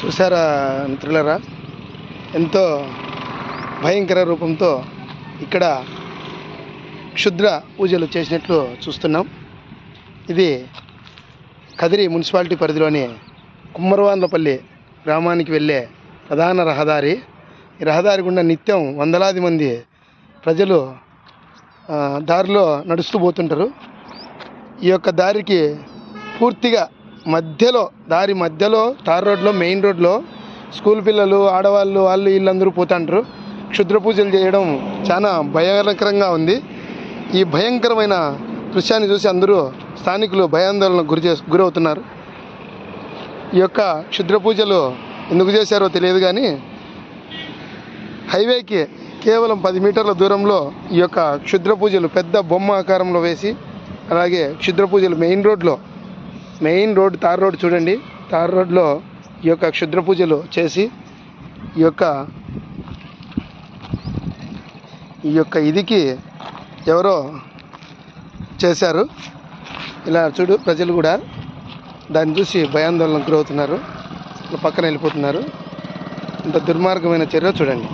చూసారా మిత్రులారా, ఎంతో భయంకర రూపంతో ఇక్కడ క్షుద్ర పూజలు చేసినట్లు చూస్తున్నాం. ఇది కదిరి మున్సిపాలిటీ పరిధిలోని కుమ్మరవాన్లపల్లి గ్రామానికి వెళ్ళే ప్రధాన రహదారి. ఈ రహదారి గుండా నిత్యం వందలాది మంది ప్రజలు దారిలో నడుస్తూ పోతుంటారు. ఈ యొక్క దారికి పూర్తిగా దారి మధ్యలో తార్ రోడ్లో, మెయిన్ రోడ్లో స్కూల్ పిల్లలు, ఆడవాళ్ళు, వాళ్ళు వీళ్ళందరూ పోతుంటారు. క్షుద్ర పూజలు చేయడం చాలా భయంకరంగా ఉంది. ఈ భయంకరమైన దృశ్యాన్ని చూసి అందరూ స్థానికులు భయాందోళనకు గురవుతున్నారు. ఈ యొక్క క్షుద్ర పూజలు ఎందుకు చేశారో తెలియదు, కానీ హైవేకి కేవలం 10 మీటర్ల దూరంలో ఈ యొక్క క్షుద్ర పూజలు పెద్ద బొమ్మ ఆకారంలో వేసి, అలాగే క్షుద్ర పూజలు మెయిన్ రోడ్ తార్ రోడ్ చూడండి, తార్ రోడ్లో ఈ యొక్క క్షుద్ర పూజలు చేసి ఈ యొక్క ఇదికి ఎవరో చేశారు. ఇలా చూడు, ప్రజలు కూడా దాన్ని చూసి భయాందోళనకు గురవుతున్నారు, పక్కన వెళ్ళిపోతున్నారు. ఇంత దుర్మార్గమైన చర్య చూడండి.